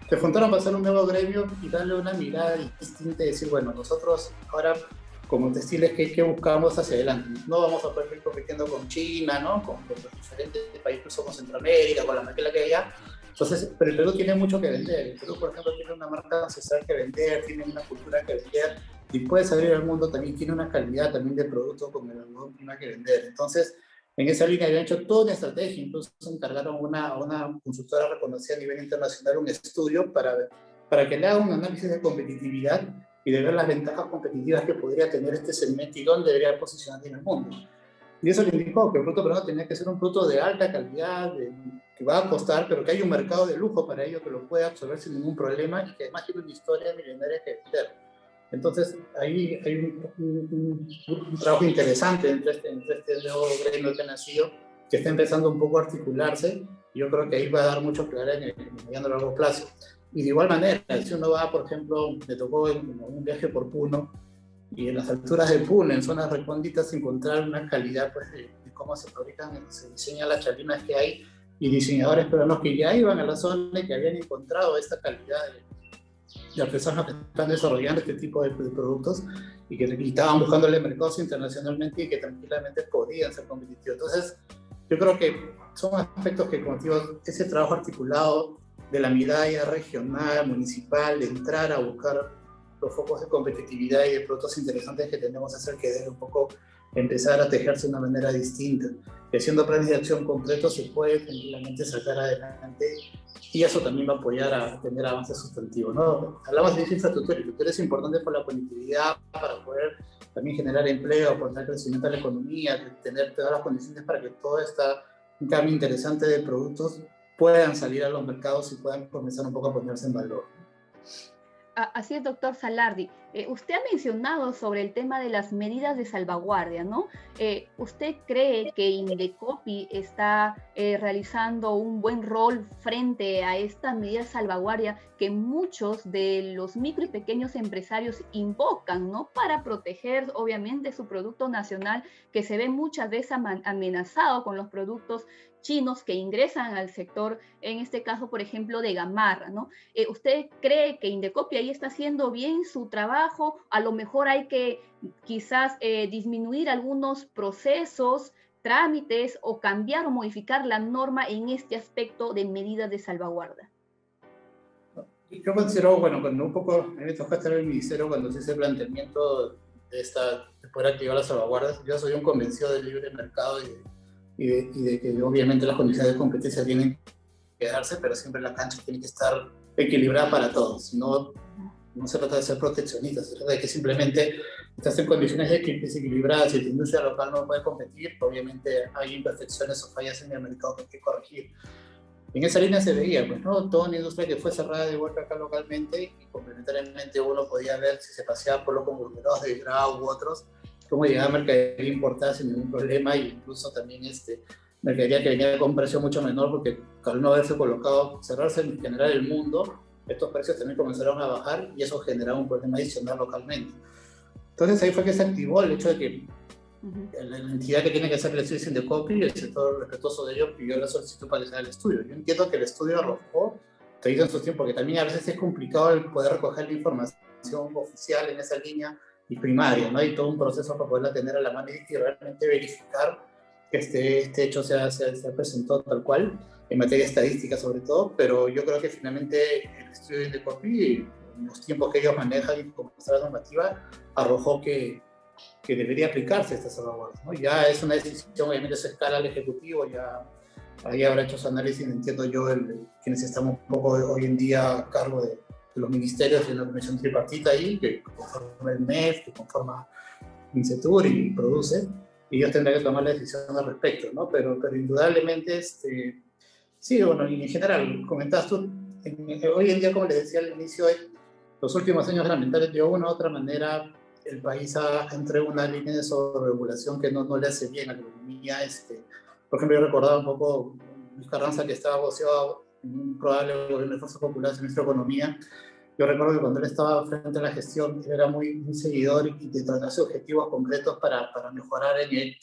Speaker 3: se juntaron para hacer un nuevo gremio y darle una mirada distinta y decir, bueno, nosotros ahora como textiles que buscamos hacia adelante. No vamos a poder ir compitiendo con China, ¿no? Con los diferentes países como Centroamérica, con la maquila que hay allá. Entonces, pero el Perú tiene mucho que vender. El Perú, por ejemplo, tiene una marca ancestral que vender, tiene una cultura que vender, y puede salir al mundo también, tiene una calidad también de producto con el algodón prima que vender. Entonces, en esa línea habían hecho toda una estrategia, incluso encargaron a una consultora reconocida a nivel internacional un estudio para que le haga un análisis de competitividad y de ver las ventajas competitivas que podría tener este segmento y dónde debería posicionarse en el mundo. Y eso le indicó que el producto peruano tenía que ser un producto de alta calidad, que va a costar, pero que hay un mercado de lujo para ello que lo puede absorber sin ningún problema y que además tiene una historia milenaria que vender. Entonces, ahí hay un trabajo interesante entre este nuevo gremio que ha nacido, que está empezando un poco a articularse, y yo creo que ahí va a dar mucho claridad en el mediano y largo plazo. Y de igual manera, si uno va, por ejemplo, me tocó en un viaje por Puno, y en las alturas de Puno, en zonas recónditas, encontrar una calidad pues, de cómo se fabrican, se diseñan las chalinas que hay, y diseñadores peruanos que ya iban a la zona y que habían encontrado esta calidad de artesanos que están desarrollando este tipo de productos y que estaban buscándole mercados internacionalmente y que tranquilamente podían ser competitivos. Entonces, yo creo que son aspectos que, como digo, ese trabajo articulado de la mirada regional, municipal, de entrar a buscar los focos de competitividad y de productos interesantes que tenemos que hacer que debe un poco empezar a tejerse de una manera distinta. Y haciendo planes de acción concretos se puede tranquilamente sacar adelante y eso también va a apoyar a tener avances sustantivos, ¿no? Hablamos de infraestructura, y la infraestructura es importante por la conectividad, para poder también generar empleo, aportar crecimiento a la economía, tener todas las condiciones para que todo este cambio interesante de productos puedan salir a los mercados y puedan comenzar un poco a ponerse en valor.
Speaker 1: Así es, doctor Salardi. Usted ha mencionado sobre el tema de las medidas de salvaguardia, ¿no? ¿Usted cree que Indecopi está realizando un buen rol frente a estas medidas de salvaguardia que muchos de los micro y pequeños empresarios invocan, ¿no? Para proteger, obviamente, su producto nacional, que se ve muchas veces amenazado con los productos chinos que ingresan al sector, en este caso, por ejemplo, de gamarra, ¿no? ¿Usted cree que Indecopi ahí está haciendo bien su trabajo? A lo mejor hay que quizás disminuir algunos procesos, trámites o cambiar o modificar la norma en este aspecto de medidas de salvaguarda.
Speaker 3: Yo considero, bueno, cuando un poco, a mí me toca estar en el ministerio cuando se hizo el planteamiento de poder activar las salvaguardas. Yo soy un convencido del libre mercado y de que obviamente las condiciones de competencia tienen que darse, pero siempre la cancha tiene que estar equilibrada para todos. No se trata de ser proteccionista, se trata de que simplemente estás en condiciones desequilibradas y tu industria local no puede competir, obviamente hay imperfecciones o fallas en el mercado que hay que corregir. En esa línea se veía, pues, ¿no? Toda una industria que fue cerrada de vuelta acá localmente y complementariamente uno podía ver si se paseaba por los conglomerados de Grau u otros, cómo llegaba mercadería importada sin ningún problema, e incluso también mercadería que venía con un precio mucho menor, porque al no haberse colocado, cerrarse en general el mundo, estos precios también comenzaron a bajar y eso generaba un problema adicional localmente. Entonces ahí fue que se activó el hecho de que La entidad que tiene que hacer el estudio es Indecopi y el sector respetuoso de ello pidió la solicitud para que se haga el estudio. Yo entiendo que el estudio arrojó, te digo en su tiempo, porque también a veces es complicado el poder recoger la información oficial en esa línea y primaria, ¿no? Hay todo un proceso para poderla tener a la mano y realmente verificar que este hecho se presentó tal cual, en materia estadística sobre todo, pero yo creo que finalmente el estudio de Indecopi, en los tiempos que ellos manejan y como está la normativa, arrojó que debería aplicarse esta salvaguarda, ¿no? Ya es una decisión, obviamente se escala al Ejecutivo, ya ahí habrá hecho su análisis, entiendo yo, quienes estamos un poco hoy en día a cargo de los ministerios y de la comisión tripartita ahí, que conforma el MEF, que conforma INCETUR y produce, y ellos tendrán que tomar la decisión al respecto, ¿no? Pero indudablemente, sí, bueno, y en general, comentabas tú, hoy en día, como les decía al inicio, los últimos años lamentables, de una u otra manera, el país ha entrado en una línea de sobreregulación que no le hace bien a la economía. Por ejemplo, yo recordaba un poco Luis Carranza, que estaba voceado en un probable gobierno de Fuerza Popular en nuestra economía. Yo recuerdo que cuando él estaba frente a la gestión, él era muy seguidor y de tratarse objetivos concretos para mejorar en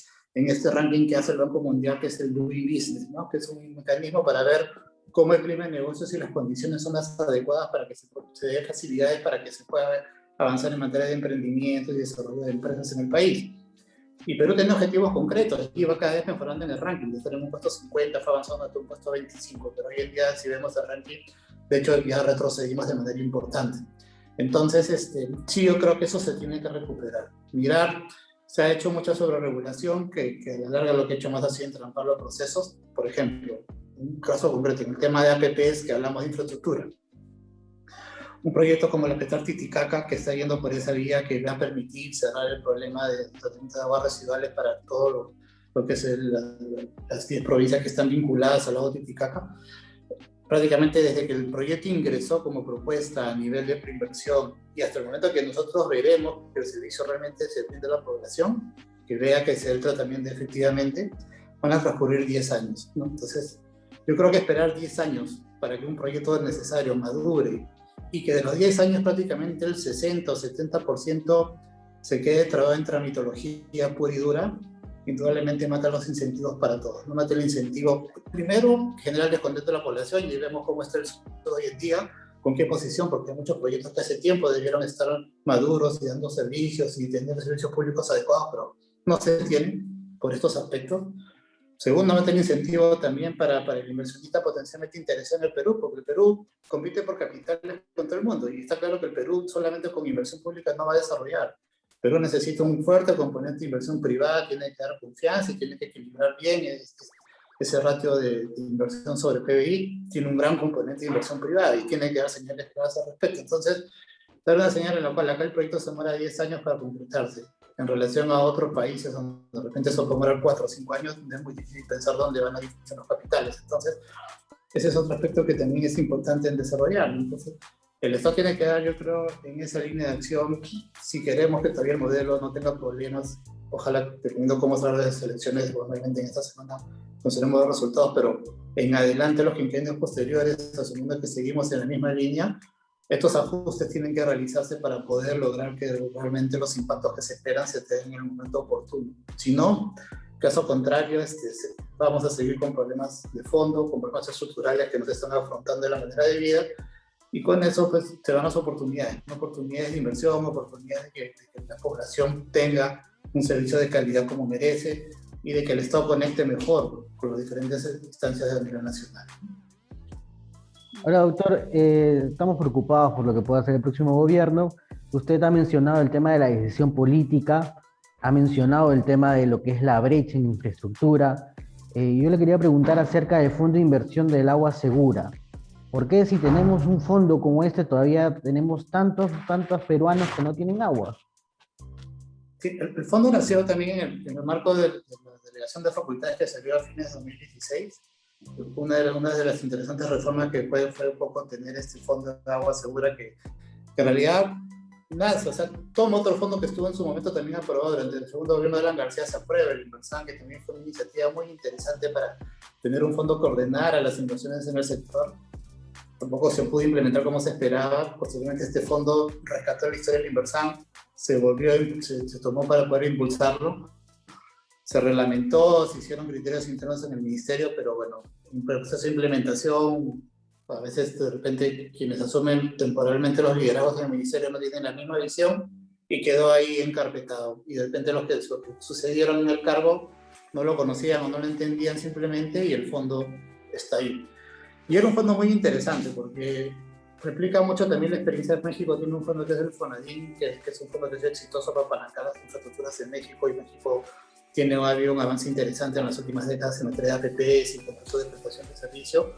Speaker 3: este ranking que hace el Banco Mundial, que es el Doing Business, ¿no? Que es un mecanismo para ver cómo el clima de negocios y las condiciones son las adecuadas para que se den facilidades para que se pueda avanzar en materia de emprendimiento y desarrollo de empresas en el país. Y Perú tiene objetivos concretos y va cada vez mejorando en el ranking. Desde un puesto 50 fue avanzando hasta un puesto 25, pero hoy en día, si vemos el ranking, de hecho ya retrocedimos de manera importante. Entonces, sí, yo creo que eso se tiene que recuperar. Mirar, se ha hecho mucha sobreregulación que a la larga lo que ha hecho más ha sido entrampar los procesos. Por ejemplo, un caso concreto, en el tema de APPs, que hablamos de infraestructura. Un proyecto como la Petróleos Titicaca, que está yendo por esa vía, que va a permitir cerrar el problema de tratamiento de aguas residuales para todo lo que es las 10 provincias que están vinculadas al lago Titicaca. Prácticamente desde que el proyecto ingresó como propuesta a nivel de preinversión y hasta el momento que nosotros veremos que el servicio realmente se brinda a la población, que vea que se da el tratamiento efectivamente, van a transcurrir 10 años, ¿no? Entonces, yo creo que esperar 10 años para que un proyecto necesario madure y que de los 10 años prácticamente el 60 o 70% se quede trabado en tramitología pura y dura, indudablemente mata los incentivos para todos. No mata el incentivo, primero, generar descontento a la población y vemos cómo está el sector hoy en día, con qué posición, porque hay muchos proyectos que hace tiempo debieron estar maduros y dando servicios y teniendo servicios públicos adecuados, pero no se tienen por estos aspectos. Segundo, mete el incentivo también para el inversionista potencialmente interesado en el Perú, porque el Perú compite por capitales con todo el mundo y está claro que el Perú solamente con inversión pública no va a desarrollar. Perú necesita un fuerte componente de inversión privada, tiene que dar confianza y tiene que equilibrar bien ese ratio de inversión sobre PBI, tiene un gran componente de inversión privada y tiene que dar señales claras al respecto. Entonces, dar una señal en la cual acá el proyecto se demora 10 años para completarse, en relación a otros países donde de repente eso puede demorar 4 o 5 años, es muy difícil pensar dónde van a ir los capitales. Entonces, ese es otro aspecto que también es importante en desarrollar. Entonces, el Estado tiene que dar, yo creo, en esa línea de acción, si queremos que todavía el modelo no tenga problemas, ojalá, dependiendo cómo salgan las elecciones, probablemente en esta semana conseguiremos los resultados, pero en adelante, los quinquenios posteriores, asumiendo que seguimos en la misma línea, estos ajustes tienen que realizarse para poder lograr que realmente los impactos que se esperan se den en el momento oportuno. Si no, caso contrario, vamos a seguir con problemas de fondo, con problemas estructurales que nos están afrontando de la manera de vida, y con eso pues se dan las oportunidades de inversión, oportunidades de que la población tenga un servicio de calidad como merece y de que el Estado conecte mejor con las diferentes instancias de nivel nacional.
Speaker 2: Ahora, doctor, estamos preocupados por lo que pueda hacer el próximo gobierno. Usted ha mencionado el tema de la decisión política, ha mencionado el tema de lo que es la brecha en infraestructura. Yo le quería preguntar acerca del Fondo de Inversión del Agua Segura. ¿Por qué si tenemos un fondo como este todavía tenemos tantos peruanos que no tienen agua?
Speaker 3: Sí, el fondo nació también en el marco de la delegación de facultades que salió a fines de 2016. Una de las interesantes reformas que fue un poco tener este fondo de agua segura que en realidad nada, o sea, todo otro fondo que estuvo en su momento también aprobado durante el segundo gobierno de Alan García se aprueba, el Inversan, que también fue una iniciativa muy interesante para tener un fondo que ordenara las inversiones en el sector. Tampoco se pudo implementar como se esperaba. Posiblemente este fondo rescató la historia del Inversan, se tomó para poder impulsarlo se reglamentó, se hicieron criterios internos en el ministerio, pero bueno, en proceso de implementación, a veces de repente quienes asumen temporalmente los liderazgos en el ministerio no tienen la misma visión y quedó ahí encarpetado. Y de repente los que sucedieron en el cargo no lo conocían o no lo entendían simplemente y el fondo está ahí. Y era un fondo muy interesante porque replica mucho también la experiencia de México. Tiene un fondo que es el FONADIN, que es un fondo que es exitoso para apalancar las infraestructuras en México, y México ha habido un avance interesante en las últimas décadas en materia de APPs y concursos de prestación de servicio.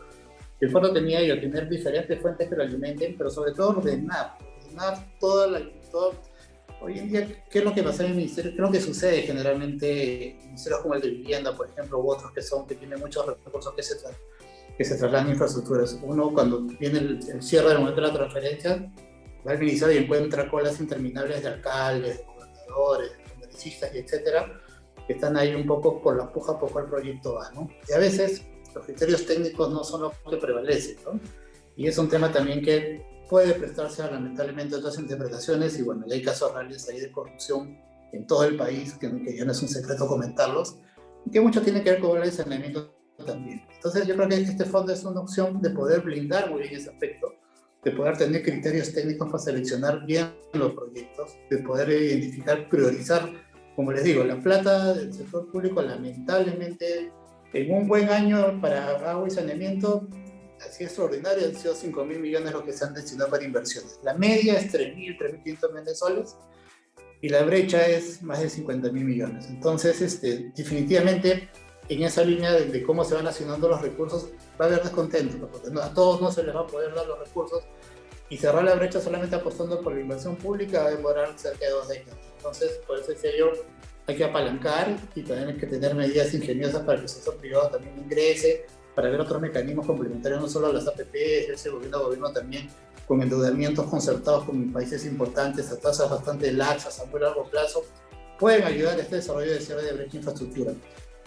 Speaker 3: El fondo tenía y tener diferentes fuentes que lo alimenten, pero sobre todo ordenar hoy en día, ¿qué es lo que pasa en el ministerio? ¿Qué es lo que sucede generalmente en ministerios como el de Vivienda, por ejemplo, u otros que tienen muchos recursos que se trasladan a infraestructuras? Uno, cuando viene el cierre del momento de la transferencia, va al ministerio y encuentra colas interminables de alcaldes, de gobernadores, de congresistas, y etcétera, que están ahí un poco por la puja por cuál proyecto va, ¿no? Y a veces los criterios técnicos no son los que prevalecen, ¿no? Y es un tema también que puede prestarse a, lamentablemente, otras interpretaciones, y bueno, ya hay casos reales ahí de corrupción en todo el país, que ya no es un secreto comentarlos, y que mucho tiene que ver con el saneamiento también. Entonces yo creo que este fondo es una opción de poder blindar muy bien ese aspecto, de poder tener criterios técnicos para seleccionar bien los proyectos, de poder identificar, priorizar. Como les digo, la plata del sector público, lamentablemente, en un buen año para agua y saneamiento, así extraordinario, han sido 5.000 millones lo que se han destinado para inversiones. La media es 3.000, 3.500 millones de soles, y la brecha es más de 50.000 millones. Entonces, definitivamente, en esa línea de cómo se van asignando los recursos, va a haber descontento, porque a todos no se les va a poder dar los recursos, y cerrar la brecha solamente apostando por la inversión pública va a demorar cerca de 2 décadas. Entonces, por eso decía yo, hay que apalancar y también hay que tener medidas ingeniosas para que el sector privado también ingrese, para ver otros mecanismos complementarios, no solo a las APPs, ese gobierno también con endeudamientos concertados con países importantes a tasas bastante laxas a muy largo plazo, pueden ayudar a este desarrollo de cierre de brecha de infraestructura.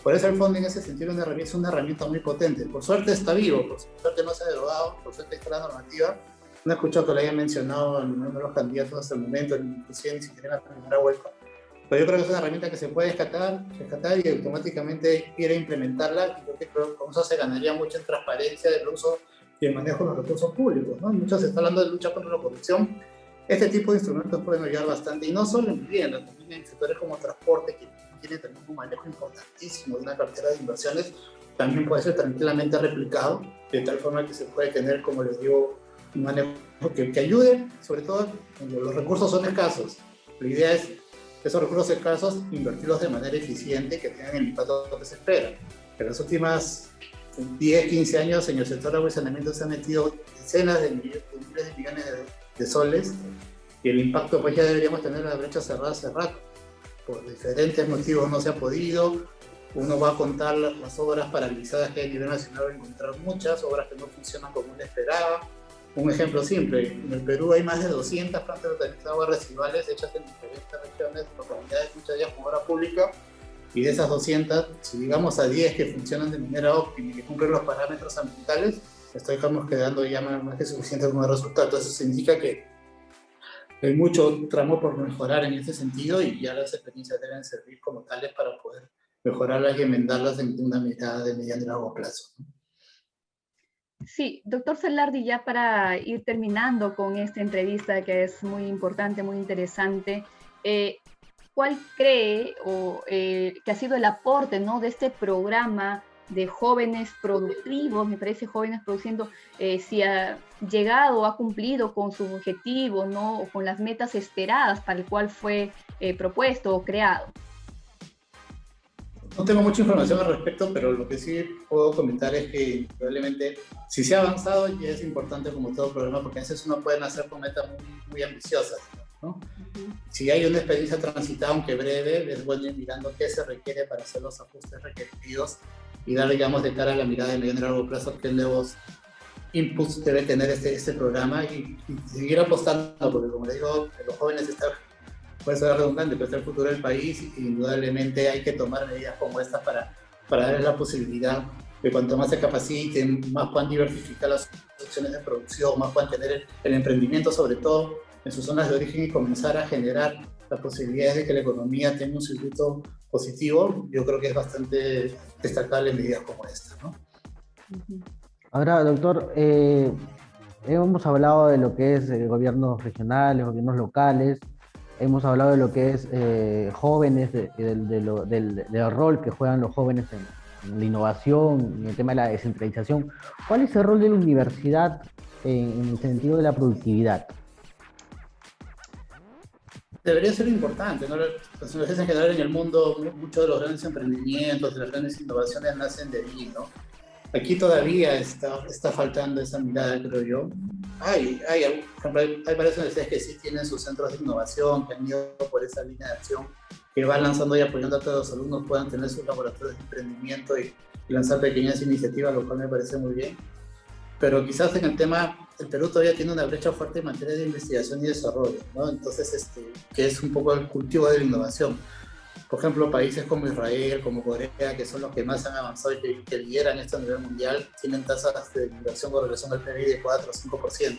Speaker 3: Por eso el fondo en ese sentido es una herramienta muy potente. Por suerte está vivo, por suerte no se ha derogado, por suerte está la normativa. No he escuchado que lo hayan mencionado en ninguno de los candidatos hasta el momento, inclusive ni siquiera en la primera vuelta. Pero yo creo que es una herramienta que se puede rescatar y automáticamente ir a implementarla, y creo que con eso se ganaría mucho en transparencia del uso y el manejo de los recursos públicos, ¿no? Muchos se está hablando de lucha contra la corrupción. Este tipo de instrumentos pueden ayudar bastante, y no solo en vivienda, también en sectores como transporte, que tiene también un manejo importantísimo de una cartera de inversiones, también puede ser tranquilamente replicado, de tal forma que se puede tener, como les digo, un manejo que ayude, sobre todo cuando los recursos son escasos. La idea es esos recursos escasos invertirlos de manera eficiente, que tengan el impacto que se espera. En las últimas 10, 15 años en el sector de agua y saneamiento se han metido decenas de miles de millones de soles, y el impacto pues ya deberíamos tener la brecha cerrada hace rato. Por diferentes motivos no se ha podido. Uno va a contar las obras paralizadas que hay a nivel nacional, va a encontrar muchas obras que no funcionan como uno esperaba. Un ejemplo simple, en el Perú hay más de 200 plantas de tratamiento de aguas residuales hechas en diferentes regiones, localidades, muchas de ellas con obra pública, y de esas 200, si llegamos a 10 que funcionan de manera óptima y que cumplen los parámetros ambientales, estamos quedando ya más que suficiente como resultado. Entonces eso indica que hay mucho tramo por mejorar en ese sentido, y ya las experiencias deben servir como tales para poder mejorarlas y enmendarlas en una mirada de mediano y largo plazo.
Speaker 1: Sí, doctor Velarde, ya para ir terminando con esta entrevista que es muy importante, muy interesante, ¿cuál cree que ha sido el aporte, ¿no, de este programa de jóvenes productivos? Me parece jóvenes produciendo, si ha llegado, ha cumplido con sus objetivos, ¿no? O con las metas esperadas para el cual fue propuesto o creado.
Speaker 3: No tengo mucha información al respecto, pero lo que sí puedo comentar es que probablemente, si se ha avanzado, ya es importante como todo programa, porque a veces uno puede nacer con metas muy ambiciosas, ¿no? Si hay una experiencia transitada, aunque breve, es bueno ir mirando qué se requiere para hacer los ajustes requeridos y dar, digamos, de cara a la mirada de mediano y largo plazo qué nuevos inputs debe tener este programa, y seguir apostando, porque como les digo, los jóvenes están, puede ser redundante, pero es el futuro del país, y indudablemente hay que tomar medidas como estas para darles la posibilidad de cuanto más se capaciten, más puedan diversificar las opciones de producción, más puedan tener el emprendimiento, sobre todo en sus zonas de origen, y comenzar a generar las posibilidades de que la economía tenga un circuito positivo, yo creo que es bastante destacable en medidas como esta, ¿no?
Speaker 2: Ahora, doctor, hemos hablado de lo que es gobiernos regionales, gobiernos locales, hemos hablado de lo que es jóvenes, del rol que juegan los jóvenes en la innovación, en el tema de la descentralización. ¿Cuál es el rol de la universidad en el sentido de la productividad?
Speaker 3: Debería ser importante, ¿no? Las universidades en general en el mundo, muchos de los grandes emprendimientos, de las grandes innovaciones nacen de allí, ¿no? Aquí todavía está faltando esa mirada, creo yo. Por ejemplo, hay varias universidades que sí tienen sus centros de innovación, que han ido por esa línea de acción, que van lanzando y apoyando a que los alumnos puedan tener sus laboratorios de emprendimiento y lanzar pequeñas iniciativas, lo cual me parece muy bien. Pero quizás en el tema, el Perú todavía tiene una brecha fuerte en materia de investigación y desarrollo, ¿no? Entonces, que es un poco el cultivo de la innovación. Por ejemplo, países como Israel, como Corea, que son los que más han avanzado y que lideran esto a nivel mundial, tienen tasas de inversión con relación al PIB de 4 o 5%.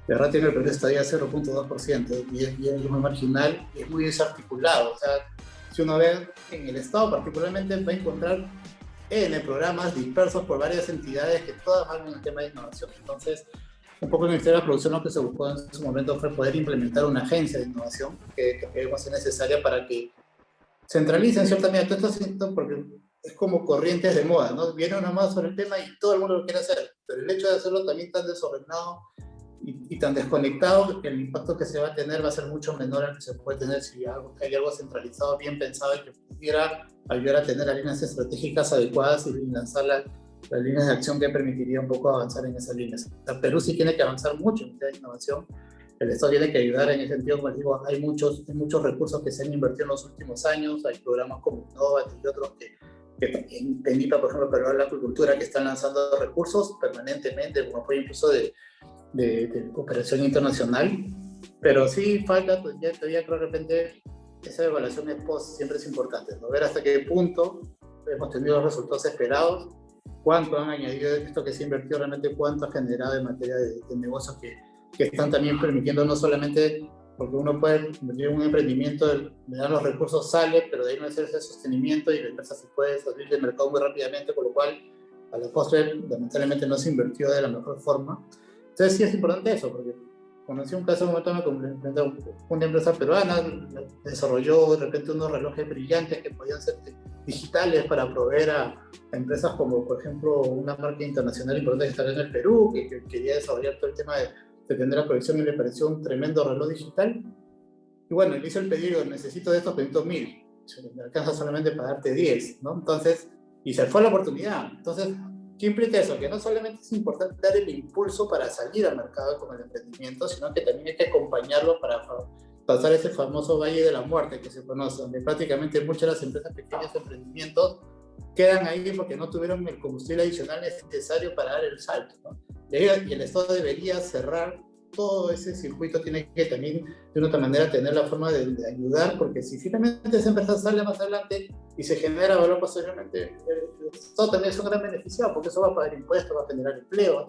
Speaker 3: La verdad tiene el Perú todavía 0.2% y es muy marginal y es muy desarticulado. O sea, si uno ve en el Estado particularmente, va a encontrar programas dispersos por varias entidades que todas van en el tema de innovación. Entonces, un poco en el Ministerio de la Producción lo que se buscó en su momento fue poder implementar una agencia de innovación que creemos es necesaria para que centralicen cierta medida. Todo esto siento porque es como corrientes de moda, ¿no? Viene una moda sobre el tema y todo el mundo lo quiere hacer, pero el hecho de hacerlo también tan desordenado y tan desconectado, el impacto que se va a tener va a ser mucho menor al que se puede tener si hay algo centralizado, bien pensado y que pudiera ayudar a tener las líneas estratégicas adecuadas y lanzar las líneas de acción que permitiría un poco avanzar en esas líneas. O sea, Perú sí tiene que avanzar mucho en la innovación. El Estado tiene que ayudar en ese sentido. Como les digo, hay muchos recursos que se han invertido en los últimos años. Hay programas como Innova y otros que también, PENIPA, por ejemplo, para la acuicultura, que están lanzando recursos permanentemente, como apoyo incluso de cooperación internacional. Pero sí falta, pues, todavía creo que de repente esa evaluación ex post siempre es importante, ¿no? Ver hasta qué punto hemos tenido los resultados esperados, cuánto han añadido esto que se ha invertido, realmente cuánto ha generado en materia de negocios que están también permitiendo no solamente, porque uno puede invertir en un emprendimiento, le dan los recursos, sale, pero de ahí no hacer ese sostenimiento y la empresa se puede salir del mercado muy rápidamente, con lo cual a la postre lamentablemente no se invirtió de la mejor forma. Entonces sí es importante eso, porque conocí un caso, una empresa peruana desarrolló de repente unos relojes brillantes que podían ser digitales para proveer a empresas como, por ejemplo, una marca internacional importante que está en el Perú, que quería desarrollar todo el tema de tener la colección y le pareció un tremendo reloj digital. Y bueno, le hizo el pedido, necesito de estos 500.000, me alcanza solamente para darte 10, ¿no? Entonces, y se fue la oportunidad. Entonces, ¿qué implica eso? Que no solamente es importante dar el impulso para salir al mercado con el emprendimiento, sino que también hay que acompañarlo para pasar ese famoso valle de la muerte que se conoce, donde prácticamente muchas de las empresas pequeñas de emprendimientos quedan ahí porque no tuvieron el combustible adicional necesario para dar el salto, ¿no? Y el Estado debería cerrar todo ese circuito, tiene que también de una otra manera tener la forma de ayudar, porque si finalmente esa empresa sale más adelante y se genera valor posteriormente, el Estado también es un gran beneficiado, porque eso va a pagar impuestos, va a generar empleo,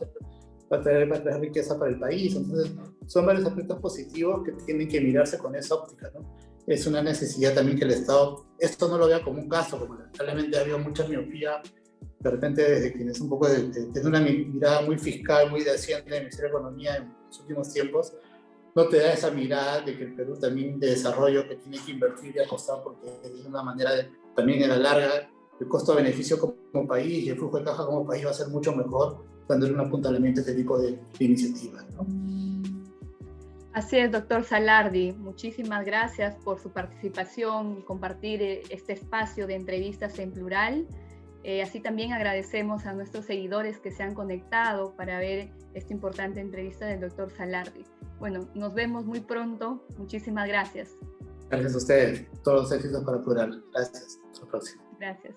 Speaker 3: va a traer riqueza para el país. Entonces son varios aspectos positivos que tienen que mirarse con esa óptica, ¿no? Es una necesidad también que el Estado esto no lo vea como un caso, como lamentablemente ha habido mucha miopía de repente desde quienes un poco de una mirada muy fiscal, muy de Hacienda, del Ministerio de Economía en los últimos tiempos, no te da esa mirada de que el Perú también de desarrollo que tiene que invertir y apostar, porque es una manera de, también en la larga, el costo-beneficio como país y el flujo de caja como país va a ser mucho mejor dándole un apuntalamiento a este tipo de iniciativas, ¿no?
Speaker 1: Así es, doctor Salardi. Muchísimas gracias por su participación y compartir este espacio de entrevistas en plural. Así también agradecemos a nuestros seguidores que se han conectado para ver esta importante entrevista del doctor Salardi. Bueno, nos vemos muy pronto. Muchísimas gracias.
Speaker 3: Gracias a ustedes. Todos los éxitos para Plural. Gracias. Hasta la próxima.
Speaker 1: Gracias.